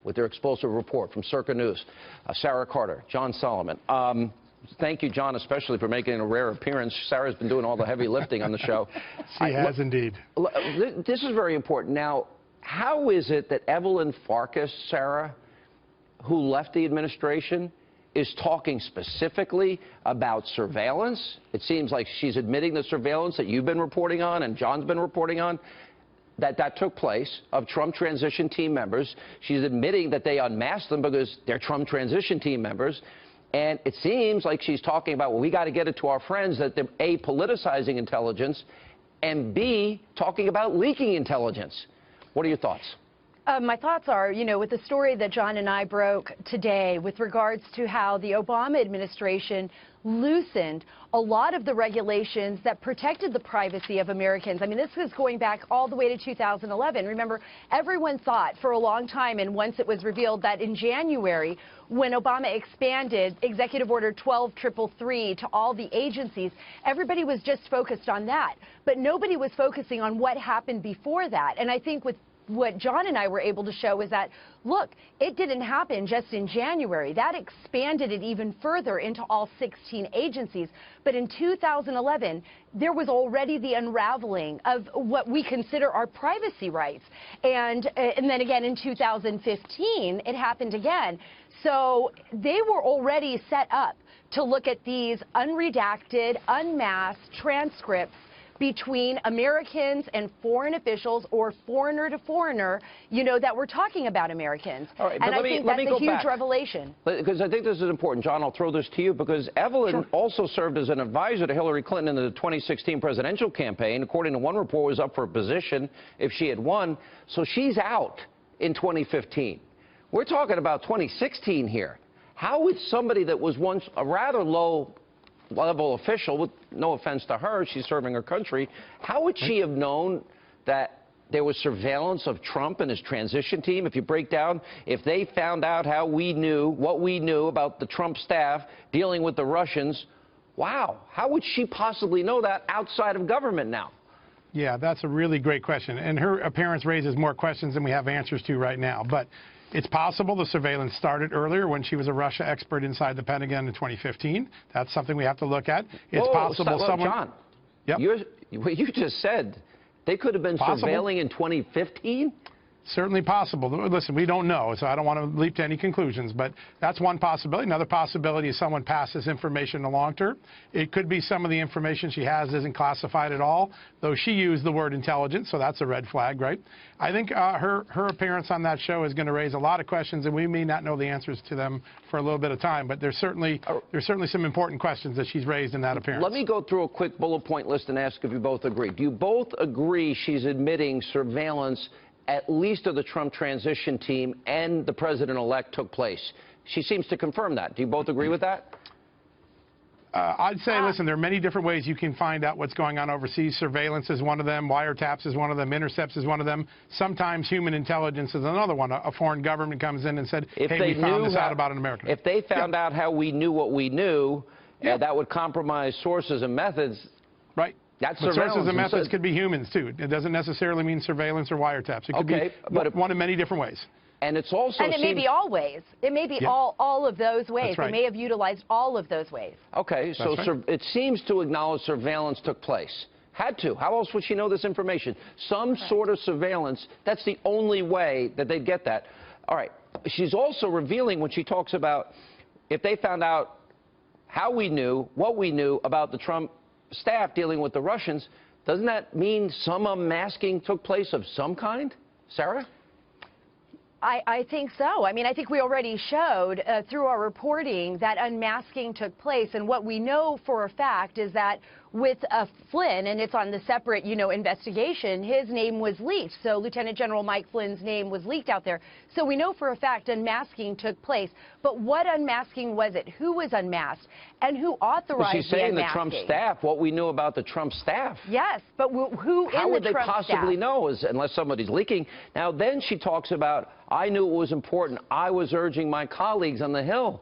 with their explosive report from Circa News. Sarah Carter, John Solomon. Thank you, John, especially for making a rare appearance. Sarah's been doing all the heavy lifting on the show. She has indeed. This is very important. Now, how is it that Evelyn Farkas, Sarah, who left the administration, is talking specifically about surveillance? It seems like she's admitting the surveillance that you've been reporting on and John's been reporting on, that took place of Trump transition team members. She's admitting that they unmasked them because they're Trump transition team members. And it seems like she's talking about, well, we got to get it to our friends that they're A, politicizing intelligence, and B, talking about leaking intelligence. What are your thoughts? My thoughts are, you know, with the story that John and I broke today with regards to how the Obama administration loosened a lot of the regulations that protected the privacy of Americans. I mean, this was going back all the way to 2011. Remember, everyone thought for a long time, and once it was revealed that in January, when Obama expanded Executive Order 12333 to all the agencies, everybody was just focused on that. But nobody was focusing on what happened before that. And I think with what John and I were able to show is that, look, it didn't happen just in January. That expanded it even further into all 16 agencies. But in 2011, there was already the unraveling of what we consider our privacy rights. And then again in 2015, it happened again. So they were already set up to look at these unredacted, unmasked transcripts between Americans and foreign officials, or foreigner to foreigner, you know, that we're talking about Americans. All right, and I think that's a huge revelation. Because I think this is important. John, I'll throw this to you, because Evelyn also served as an advisor to Hillary Clinton in the 2016 presidential campaign. According to one report, was up for a position if she had won. So she's out in 2015. We're talking about 2016 here. How would somebody that was once a rather low-level official, with no offense to her, she's serving her country, how would she have known that there was surveillance of Trump and his transition team? If you break down, if they found out how we knew, what we knew about the Trump staff dealing with the Russians, wow, how would she possibly know that outside of government now? Yeah, that's a really great question. And her appearance raises more questions than we have answers to right now. But it's possible the surveillance started earlier when she was a Russia expert inside the Pentagon in 2015. That's something we have to look at. It's possible someone... John, yep. What you just said, they could have been surveilling in 2015? Certainly possible. Listen, we don't know, so I don't want to leap to any conclusions, but that's one possibility. Another possibility is someone passes information along to her. It could be some of the information she has isn't classified at all, though she used the word intelligence, so that's a red flag, right? I think her appearance on that show is going to raise a lot of questions, and we may not know the answers to them for a little bit of time, but there's certainly some important questions that she's raised in that appearance. Let me go through a quick bullet point list and ask if you both agree. Do you both agree she's admitting surveillance at least of the Trump transition team and the president-elect took place? She seems to confirm that. Do you both agree with that? I'd say, listen, there are many different ways you can find out what's going on overseas. Surveillance is one of them. Wiretaps is one of them. Intercepts is one of them. Sometimes human intelligence is another one. A foreign government comes in and said, hey, we found this out about an American. If they found out how we knew what we knew, that would compromise sources and methods. Right. That's but sources and methods could be humans, too. It doesn't necessarily mean surveillance or wiretaps. It could be one of many different ways. And it's also it may be all ways. It may be all of those ways. Right. They may have utilized all of those ways. Okay, so it seems to acknowledge surveillance took place. Had to. How else would she know this information? Some sort of surveillance. That's the only way that they'd get that. All right. She's also revealing when she talks about if they found out how we knew, what we knew about the Trump staff dealing with the Russians, doesn't that mean some unmasking took place of some kind? Sarah? I think so. I mean, I think we already showed through our reporting that unmasking took place. And what we know for a fact is that with Flynn, and it's on the separate, investigation, his name was leaked. So Lieutenant General Mike Flynn's name was leaked out there. So we know for a fact unmasking took place. But what unmasking was it? Who was unmasked? And who authorized the unmasking? She's saying the Trump staff, what we knew about the Trump staff. Yes, but who How would they Trump possibly staff? know unless somebody's leaking? Now, then she talks about, I knew it was important. I was urging my colleagues on the Hill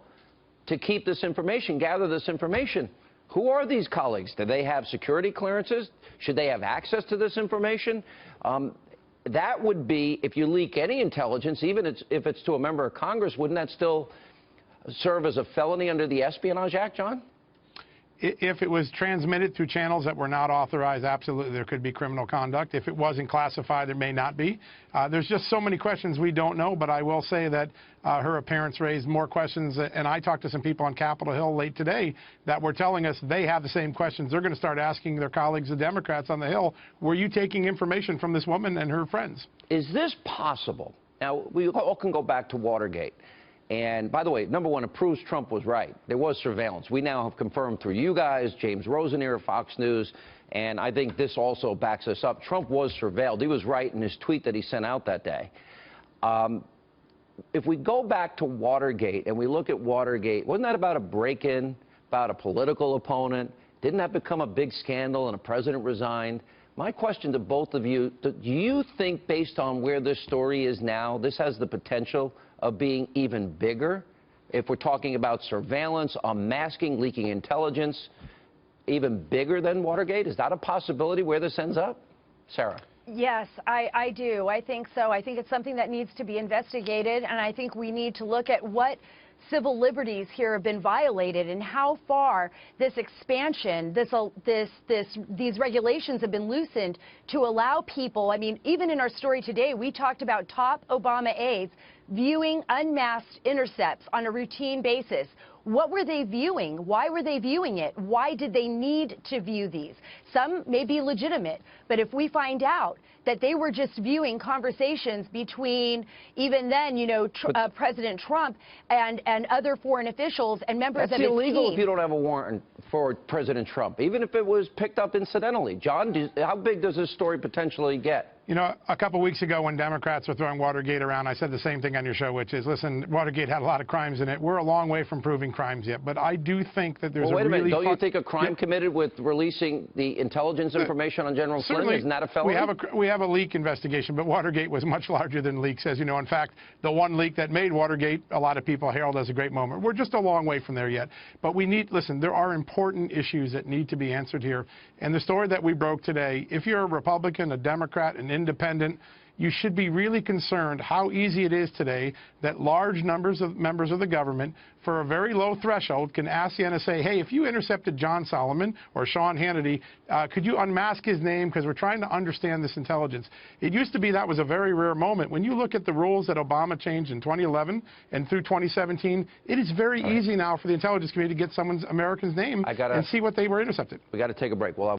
to keep this information, gather this information. Who are these colleagues? Do they have security clearances? Should they have access to this information? that would be, if you leak any intelligence, even if it's to a member of Congress, wouldn't that still serve as a felony under the Espionage Act, John? If it was transmitted through channels that were not authorized, absolutely there could be criminal conduct. If it wasn't classified, there may not be. There's just so many questions we don't know, but I will say that her appearance raised more questions, and I talked to some people on Capitol Hill late today that were telling us they have the same questions. They're going to start asking their colleagues, the Democrats on the Hill, were you taking information from this woman and her friends? Is this possible? Now, we all can go back to Watergate. And by the way, number one, it proves Trump was right. There was surveillance. We now have confirmed through you guys, James Roseneer of Fox News, and I think this also backs us up. Trump was surveilled. He was right in his tweet that he sent out that day. If we go back to Watergate and we look at Watergate, wasn't that about a break-in, about a political opponent? Didn't that become a big scandal and a president resigned? My question to both of you, do you think based on where this story is now, this has the potential of being even bigger? If we're talking about surveillance, unmasking, leaking intelligence, even bigger than Watergate? Is that a possibility where this ends up? Sarah? Yes, I do. I think so. I think it's something that needs to be investigated, and I think we need to look at what civil liberties here have been violated and how far this expansion, these regulations have been loosened to allow people. I mean, even in our story today, we talked about top Obama aides viewing unmasked intercepts on a routine basis. What were they viewing? Why were they viewing it? Why did they need to view these? Some may be legitimate, but if we find out that they were just viewing conversations between, even then, you know, President Trump and other foreign officials and members of his team. That's illegal if you don't have a warrant for President Trump, even if it was picked up incidentally. John, how big does this story potentially get? You know, a couple weeks ago when Democrats were throwing Watergate around, I said the same thing on your show, which is, listen, Watergate had a lot of crimes in it. We're a long way from proving crimes yet, but I do think that there's wait a minute. really... Don't you think a crime committed with releasing the intelligence information on General Clinton, isn't that a felony? We have a leak investigation, but Watergate was much larger than leaks, as you know. In fact, the one leak that made Watergate, a lot of people herald as a great moment. We're just a long way from there yet. But we need, listen, there are important issues that need to be answered here. And the story that we broke today, if you're a Republican, a Democrat, an independent, you should be really concerned how easy it is today that large numbers of members of the government, for a very low threshold, can ask the NSA, hey, if you intercepted John Solomon or Sean Hannity, could you unmask his name because we're trying to understand this intelligence. It used to be that was a very rare moment. When you look at the rules that Obama changed in 2011 and through 2017, it is very easy now for the intelligence community to get someone's American's name and see what they were intercepted. We got to take a break. We'll have